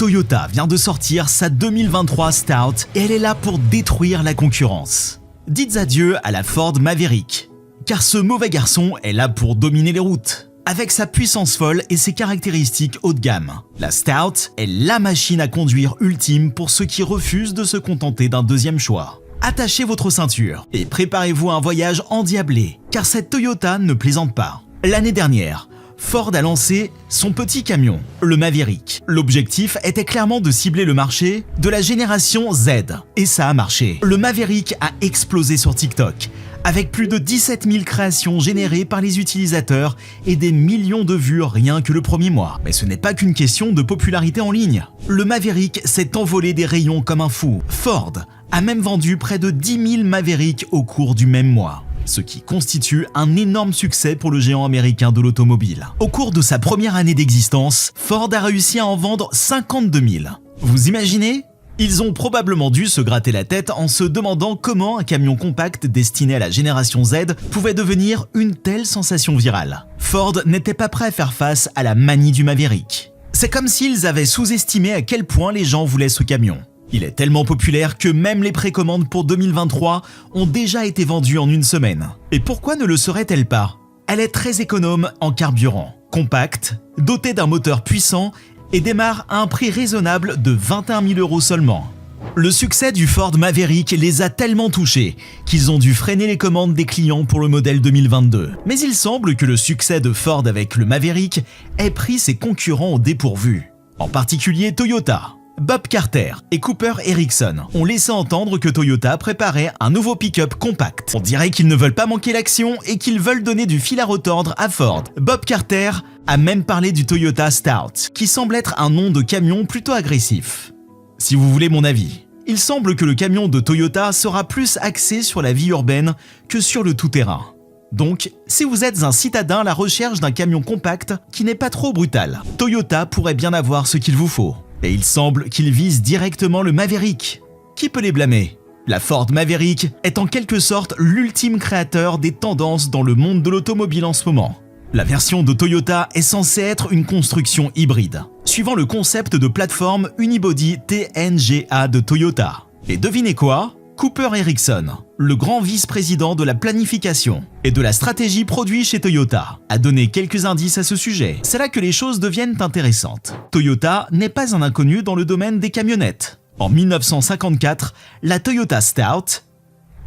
Toyota vient de sortir sa 2023 Stout et elle est là pour détruire la concurrence. Dites adieu à la Ford Maverick, car ce mauvais garçon est là pour dominer les routes. Avec sa puissance folle et ses caractéristiques haut de gamme, la Stout est la machine à conduire ultime pour ceux qui refusent de se contenter d'un deuxième choix. Attachez votre ceinture et préparez-vous à un voyage endiablé, car cette Toyota ne plaisante pas. L'année dernière, Ford a lancé son petit camion, le Maverick. L'objectif était clairement de cibler le marché de la génération Z, et ça a marché. Le Maverick a explosé sur TikTok, avec plus de 17 000 créations générées par les utilisateurs et des millions de vues rien que le premier mois. Mais ce n'est pas qu'une question de popularité en ligne. Le Maverick s'est envolé des rayons comme un fou. Ford a même vendu près de 10 000 Mavericks au cours du même mois, ce qui constitue un énorme succès pour le géant américain de l'automobile. Au cours de sa première année d'existence, Ford a réussi à en vendre 52 000. Vous imaginez ? Ils ont probablement dû se gratter la tête en se demandant comment un camion compact destiné à la génération Z pouvait devenir une telle sensation virale. Ford n'était pas prêt à faire face à la manie du Maverick. C'est comme s'ils avaient sous-estimé à quel point les gens voulaient ce camion. Il est tellement populaire que même les précommandes pour 2023 ont déjà été vendues en une semaine. Et pourquoi ne le serait-elle pas ? Elle est très économe en carburant, compacte, dotée d'un moteur puissant et démarre à un prix raisonnable de 21 000 € seulement. Le succès du Ford Maverick les a tellement touchés qu'ils ont dû freiner les commandes des clients pour le modèle 2022. Mais il semble que le succès de Ford avec le Maverick ait pris ses concurrents au dépourvu, en particulier Toyota. Bob Carter et Cooper Erickson ont laissé entendre que Toyota préparait un nouveau pick-up compact. On dirait qu'ils ne veulent pas manquer l'action et qu'ils veulent donner du fil à retordre à Ford. Bob Carter a même parlé du Toyota Stout, qui semble être un nom de camion plutôt agressif. Si vous voulez mon avis, il semble que le camion de Toyota sera plus axé sur la vie urbaine que sur le tout-terrain. Donc, si vous êtes un citadin à la recherche d'un camion compact qui n'est pas trop brutal, Toyota pourrait bien avoir ce qu'il vous faut. Et il semble qu'ils visent directement le Maverick. Qui peut les blâmer ? La Ford Maverick est en quelque sorte l'ultime créateur des tendances dans le monde de l'automobile en ce moment. La version de Toyota est censée être une construction hybride, suivant le concept de plateforme Unibody TNGA de Toyota. Et devinez quoi ? Cooper Erickson, le grand vice-président de la planification et de la stratégie produit chez Toyota, a donné quelques indices à ce sujet. C'est là que les choses deviennent intéressantes. Toyota n'est pas un inconnu dans le domaine des camionnettes. En 1954, la Toyota Stout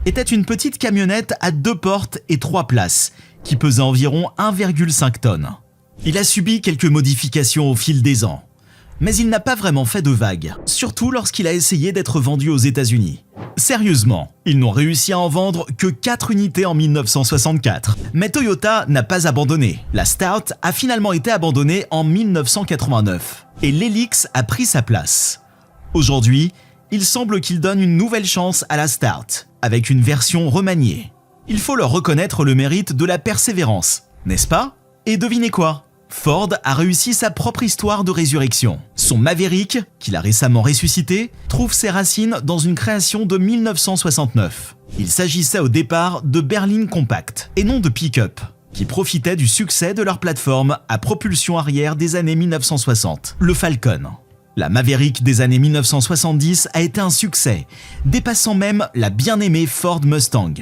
était une petite camionnette à 2 portes et 3 places, qui pesait environ 1,5 tonnes. Il a subi quelques modifications au fil des ans, mais il n'a pas vraiment fait de vagues, surtout lorsqu'il a essayé d'être vendu aux États-Unis. Sérieusement, ils n'ont réussi à en vendre que 4 unités en 1964. Mais Toyota n'a pas abandonné. La Stout a finalement été abandonnée en 1989 et l'Helix a pris sa place. Aujourd'hui, il semble qu'il donne une nouvelle chance à la Stout, avec une version remaniée. Il faut leur reconnaître le mérite de la persévérance, n'est-ce pas ? Et devinez quoi ? Ford a réussi sa propre histoire de résurrection. Son Maverick, qu'il a récemment ressuscité, trouve ses racines dans une création de 1969. Il s'agissait au départ de berlines compactes, et non de pick-up, qui profitaient du succès de leur plateforme à propulsion arrière des années 1960, le Falcon. La Maverick des années 1970 a été un succès, dépassant même la bien-aimée Ford Mustang.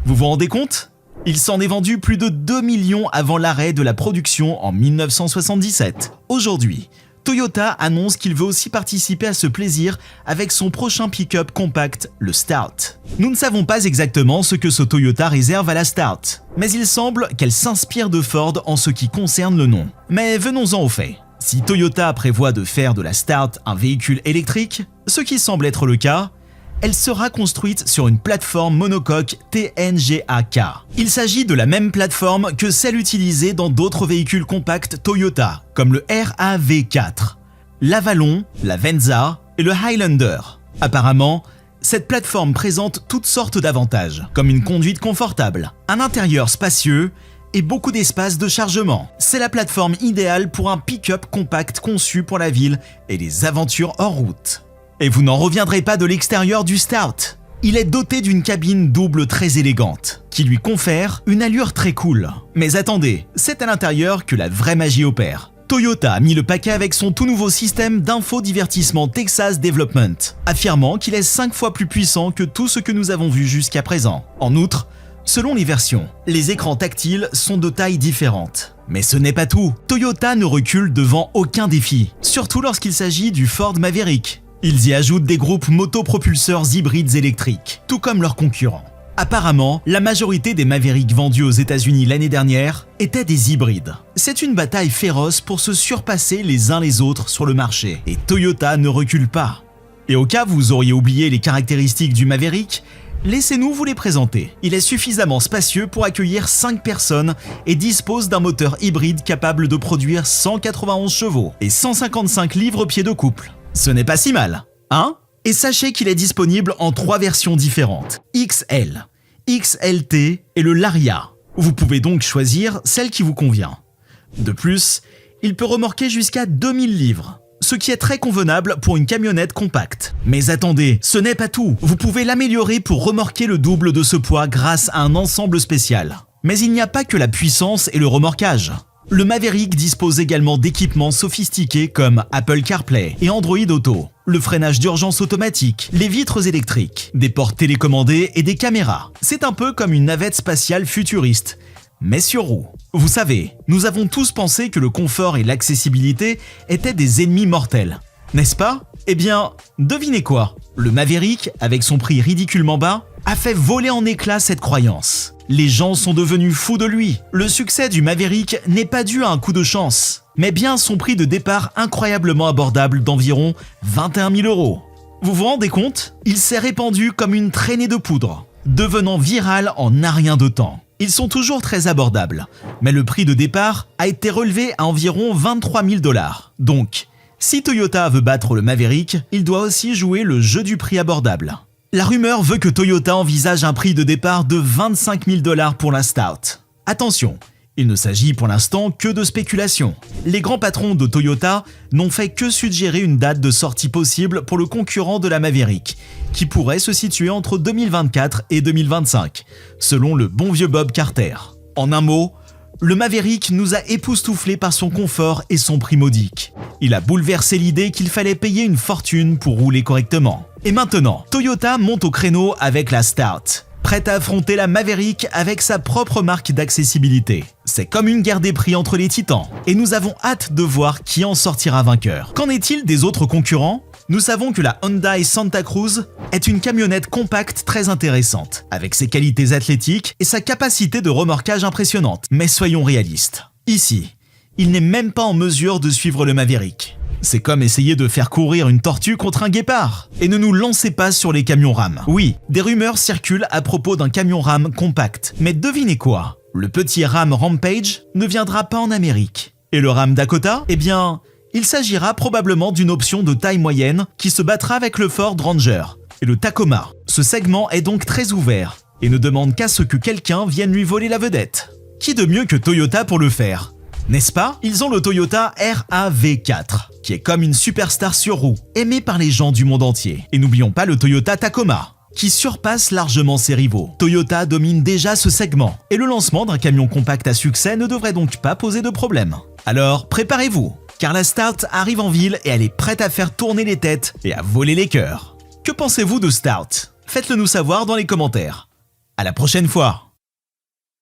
Vous vous rendez compte ? Il s'en est vendu plus de 2 millions avant l'arrêt de la production en 1977. Aujourd'hui, Toyota annonce qu'il veut aussi participer à ce plaisir avec son prochain pick-up compact, le Stout. Nous ne savons pas exactement ce que ce Toyota réserve à la Stout, mais il semble qu'elle s'inspire de Ford en ce qui concerne le nom. Mais venons-en aux faits. Si Toyota prévoit de faire de la Stout un véhicule électrique, ce qui semble être le cas, elle sera construite sur une plateforme monocoque TNGA-K. Il s'agit de la même plateforme que celle utilisée dans d'autres véhicules compacts Toyota, comme le RAV4, l'Avalon, la Venza et le Highlander. Apparemment, cette plateforme présente toutes sortes d'avantages, comme une conduite confortable, un intérieur spacieux et beaucoup d'espace de chargement. C'est la plateforme idéale pour un pick-up compact conçu pour la ville et les aventures hors route. Et vous n'en reviendrez pas de l'extérieur du Stout. Il est doté d'une cabine double très élégante, qui lui confère une allure très cool. Mais attendez, c'est à l'intérieur que la vraie magie opère. Toyota a mis le paquet avec son tout nouveau système d'infodivertissement Texas Development, affirmant qu'il est 5 fois plus puissant que tout ce que nous avons vu jusqu'à présent. En outre, selon les versions, les écrans tactiles sont de tailles différentes. Mais ce n'est pas tout. Toyota ne recule devant aucun défi, surtout lorsqu'il s'agit du Ford Maverick. Ils y ajoutent des groupes motopropulseurs hybrides électriques, tout comme leurs concurrents. Apparemment, la majorité des Mavericks vendus aux États-Unis l'année dernière étaient des hybrides. C'est une bataille féroce pour se surpasser les uns les autres sur le marché, et Toyota ne recule pas. Et au cas où vous auriez oublié les caractéristiques du Maverick, laissez-nous vous les présenter. Il est suffisamment spacieux pour accueillir 5 personnes et dispose d'un moteur hybride capable de produire 191 chevaux et 155 livres-pieds de couple. Ce n'est pas si mal, hein ? Et sachez qu'il est disponible en 3 versions différentes, XL, XLT et le Lariat. Vous pouvez donc choisir celle qui vous convient. De plus, il peut remorquer jusqu'à 2000 livres, ce qui est très convenable pour une camionnette compacte. Mais attendez, ce n'est pas tout. Vous pouvez l'améliorer pour remorquer le double de ce poids grâce à un ensemble spécial. Mais il n'y a pas que la puissance et le remorquage. Le Maverick dispose également d'équipements sophistiqués comme Apple CarPlay et Android Auto, le freinage d'urgence automatique, les vitres électriques, des portes télécommandées et des caméras. C'est un peu comme une navette spatiale futuriste, mais sur roues. Vous savez, nous avons tous pensé que le confort et l'accessibilité étaient des ennemis mortels, n'est-ce pas ? Eh bien, devinez quoi ? Le Maverick, avec son prix ridiculement bas, a fait voler en éclats cette croyance. Les gens sont devenus fous de lui. Le succès du Maverick n'est pas dû à un coup de chance, mais bien à son prix de départ incroyablement abordable d'environ 21 000 €. Vous vous rendez compte ? Il s'est répandu comme une traînée de poudre, devenant viral en un rien de temps. Ils sont toujours très abordables, mais le prix de départ a été relevé à environ 23 000 $. Donc, si Toyota veut battre le Maverick, il doit aussi jouer le jeu du prix abordable. La rumeur veut que Toyota envisage un prix de départ de 25 000 $ pour la Stout. Attention, il ne s'agit pour l'instant que de spéculation. Les grands patrons de Toyota n'ont fait que suggérer une date de sortie possible pour le concurrent de la Maverick, qui pourrait se situer entre 2024 et 2025, selon le bon vieux Bob Carter. En un mot, le Maverick nous a époustouflés par son confort et son prix modique. Il a bouleversé l'idée qu'il fallait payer une fortune pour rouler correctement. Et maintenant, Toyota monte au créneau avec la Stout, prête à affronter la Maverick avec sa propre marque d'accessibilité. C'est comme une guerre des prix entre les titans, et nous avons hâte de voir qui en sortira vainqueur. Qu'en est-il des autres concurrents ? Nous savons que la Hyundai Santa Cruz est une camionnette compacte très intéressante, avec ses qualités athlétiques et sa capacité de remorquage impressionnante. Mais soyons réalistes. Ici, il n'est même pas en mesure de suivre le Maverick. C'est comme essayer de faire courir une tortue contre un guépard. Et ne nous lancez pas sur les camions RAM. Oui, des rumeurs circulent à propos d'un camion RAM compact. Mais devinez quoi ? Le petit RAM Rampage ne viendra pas en Amérique. Et le RAM Dakota ? Eh bien, il s'agira probablement d'une option de taille moyenne qui se battra avec le Ford Ranger et le Tacoma. Ce segment est donc très ouvert et ne demande qu'à ce que quelqu'un vienne lui voler la vedette. Qui de mieux que Toyota pour le faire ? N'est-ce pas ? Ils ont le Toyota RAV4, qui est comme une superstar sur roue, aimé par les gens du monde entier. Et n'oublions pas le Toyota Tacoma, qui surpasse largement ses rivaux. Toyota domine déjà ce segment, et le lancement d'un camion compact à succès ne devrait donc pas poser de problème. Alors, préparez-vous, car la Stout arrive en ville et elle est prête à faire tourner les têtes et à voler les cœurs. Que pensez-vous de Stout ? Faites-le nous savoir dans les commentaires. À la prochaine fois.